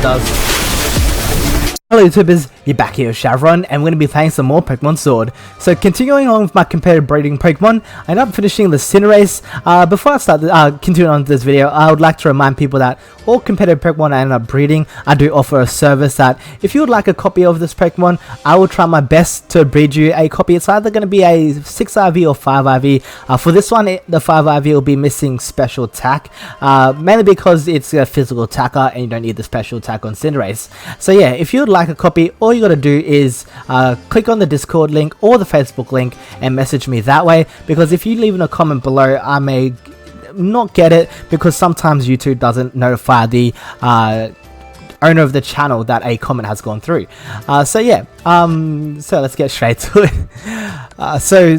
it does. Hello YouTubers, you're back here with Shavron, and we're going to be playing some more Pokemon Sword. So continuing on with my competitive breeding Pokemon, I ended up finishing the Cinderace. Before I start continuing on with this video, I would like to remind people that all competitive Pokemon I end up breeding, I do offer a service that if you would like a copy of this Pokemon, I will try my best to breed you a copy. It's either going to be a 6IV or 5IV. For this one, the 5IV will be missing special attack, mainly because it's a physical attacker and you don't need the special attack on Cinderace. So yeah, if you would like a copy, all you gotta do is click on the Discord link or the Facebook link and message me that way, because if you leave in a comment below, I may not get it because sometimes YouTube doesn't notify the owner of the channel that a comment has gone through. So yeah, so let's get straight to it. So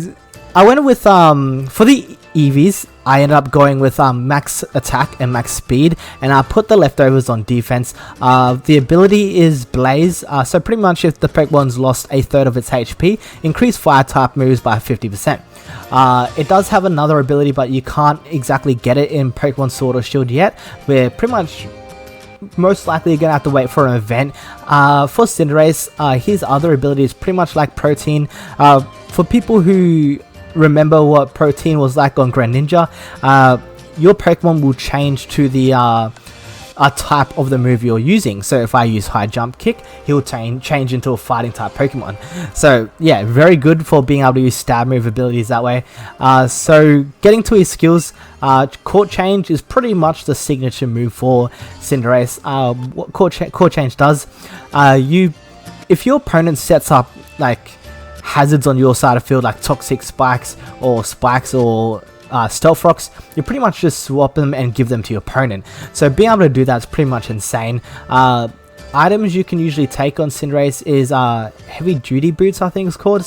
I went with for the EVs, I ended up going with max attack and max speed, and I put the leftovers on defense. The ability is Blaze, so pretty much if the Pokemon's lost a third of its HP, increase fire type moves by 50%. It does have another ability, but you can't exactly get it in Pokemon Sword or Shield yet. We're pretty much most likely gonna have to wait for an event. For Cinderace, his other ability is pretty much like Protein. For people who remember what Protein was like on Greninja, your Pokemon will change to the type of the move you're using. So if I use High Jump Kick, he'll change into a fighting type Pokemon. So yeah, very good for being able to use stab move abilities that way. So getting to his skills, Court Change is pretty much the signature move for Cinderace. What Court Change does, if your opponent sets up like hazards on your side of field, like toxic spikes or stealth rocks, you pretty much just swap them and give them to your opponent. So being able to do that is pretty much insane. Items you can usually take on Cinderace is heavy duty boots, I think it's called.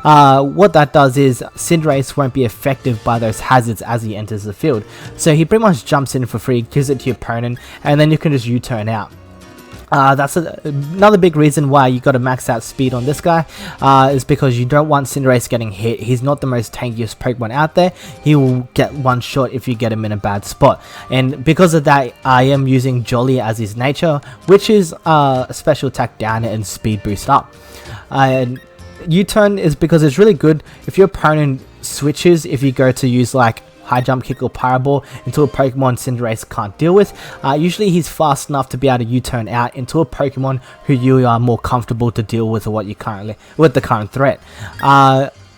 What that does is Cinderace won't be effective by those hazards as he enters the field, so he pretty much jumps in for free, gives it to your opponent, and then you can just U-turn out. That's another big reason why you got to max out speed on this guy, is because you don't want Cinderace getting hit. He's not the most tankiest Pokemon out there. He will get one shot if you get him in a bad spot, and because of that, I am using Jolly as his nature, which is special attack down and speed boost up. And U-turn is because it's really good if your opponent switches, if you go to use like High Jump Kick or Paraball into a Pokemon Cinderace can't deal with. Usually he's fast enough to be able to U-turn out into a Pokemon who you are more comfortable to deal with, or what you currently with the current threat.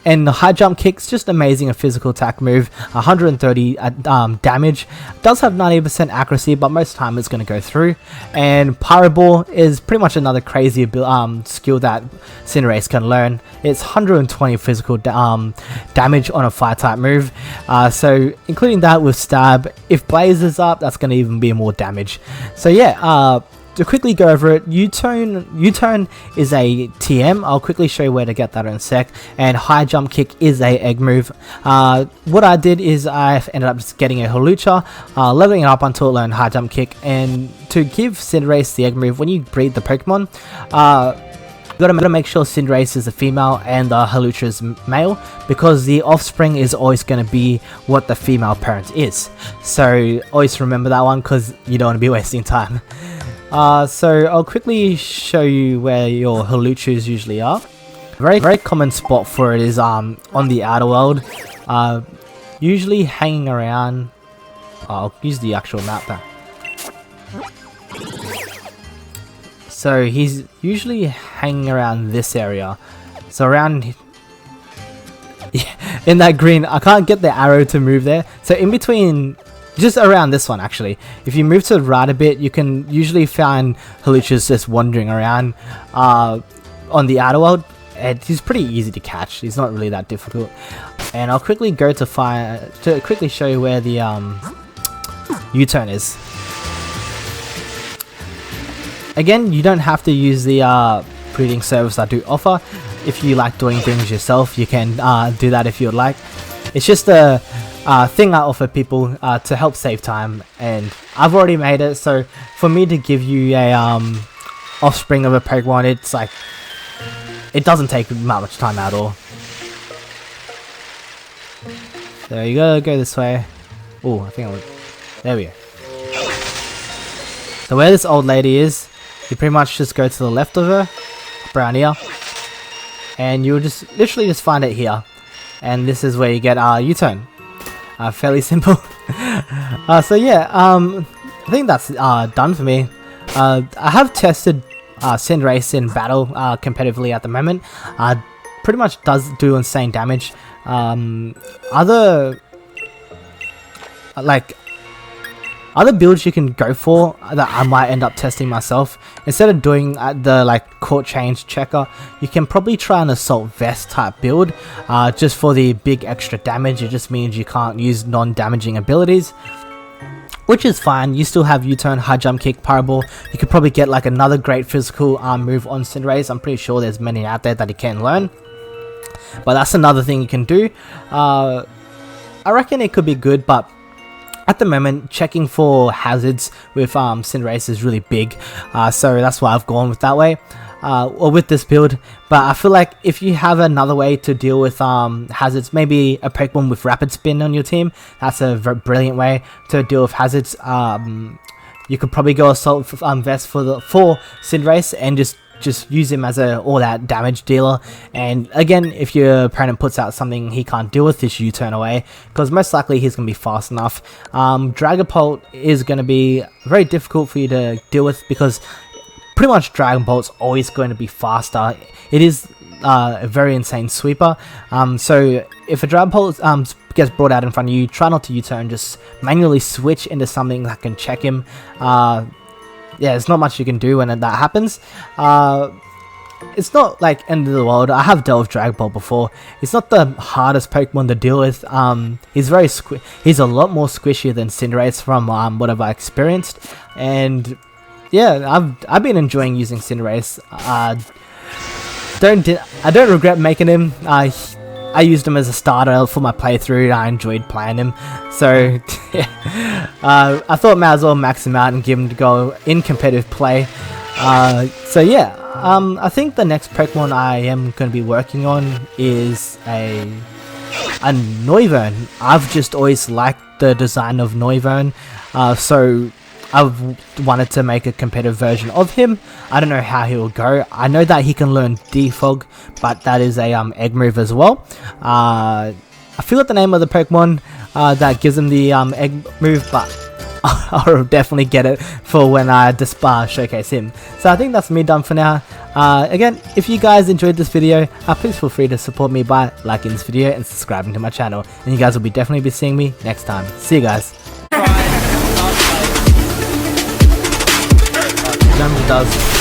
And the High Jump Kick's just amazing, a physical attack move, 130 damage, does have 90% accuracy, but most of the time it's going to go through. And Paraball is pretty much another crazy skill that Cinderace can learn. It's 120 physical damage on a fire type move, so including that with Stab, if Blaze is up, that's going to even be more damage. So yeah, to quickly go over it, U-turn is a TM. I'll quickly show you where to get that in a sec. And High Jump Kick is a Egg move. What I did is I ended up just getting a Hawlucha, leveling it up until it learned High Jump Kick. And to give Cinderace the Egg move, when you breed the Pokemon, you gotta make sure Cinderace is a female and the Hawlucha is male, because the offspring is always gonna be what the female parent is. So always remember that one, because you don't want to be wasting time. So I'll quickly show you where your Hawluchas usually are. Very common spot for it is on the outer world, usually hanging around. I'll use the actual map there. So he's usually hanging around this area. So around in that green, I can't get the arrow to move there. So in between, just around this one actually, if you move to the right a bit, you can usually find Hawluchas just wandering around on the outer world. And he's pretty easy to catch. He's not really that difficult. And I'll quickly go to quickly show you where the U-turn is. Again, you don't have to use the breeding service I do offer. If you like doing things yourself, you can do that if you would like. It's just a thing I offer people to help save time, and I've already made it, so for me to give you a offspring of a Pokemon, it's like, it doesn't take that much time at all. So you gotta go this way. Oh, I think I would. There we go. So where this old lady is, you pretty much just go to the left of her, around here, and you'll just literally just find it here. And this is where you get U-turn. Fairly simple. So yeah, I think that's done for me. I have tested Cinderace in battle competitively at the moment. Pretty much does do insane damage. Other builds you can go for that I might end up testing myself, instead of doing the court change checker, you can probably try an assault vest type build, just for the big extra damage. It just means you can't use non-damaging abilities, which is fine. You still have U-turn, high jump kick, Paraball. You could probably get another great physical move on Cinderace. I'm pretty sure there's many out there that you can learn, but that's another thing you can do. I reckon it could be good, but at the moment, checking for hazards with Cinderace is really big, so that's why I've gone with that way, or with this build. But I feel like if you have another way to deal with hazards, maybe a Pokemon with Rapid Spin on your team, that's a very brilliant way to deal with hazards. You could probably go Assault Vest for Cinderace and just use him as a all-out damage dealer. And again, if your opponent puts out something he can't deal with, just U-turn away, because most likely he's going to be fast enough. Dragapult is going to be very difficult for you to deal with, because pretty much Dragon Bolt's always going to be faster. It is a very insane sweeper. So if a Dragon Bolt gets brought out in front of you, try not to U-turn, just manually switch into something that can check him. Yeah, there's not much you can do when that happens. It's not end of the world. I have dealt with Dragon Ball before. It's not the hardest Pokemon to deal with. He's a lot more squishy than Cinderace from what I've experienced. And yeah, I've been enjoying using Cinderace. I don't regret making him. I used him as a starter for my playthrough. I enjoyed playing him, so yeah. I thought might as well max him out and give him to go in competitive play. So yeah, I think the next Pokemon I am going to be working on is a Noivern. I've just always liked the design of Noivern, so I've wanted to make a competitive version of him. I don't know how he will go. I know that he can learn Defog, but that is a Eggmove as well. I forgot the name of the Pokemon that gives him the Eggmove, but I'll definitely get it for when I showcase him. So I think that's me done for now. Again, if you guys enjoyed this video, please feel free to support me by liking this video and subscribing to my channel. And you guys will definitely be seeing me next time. See you guys. Does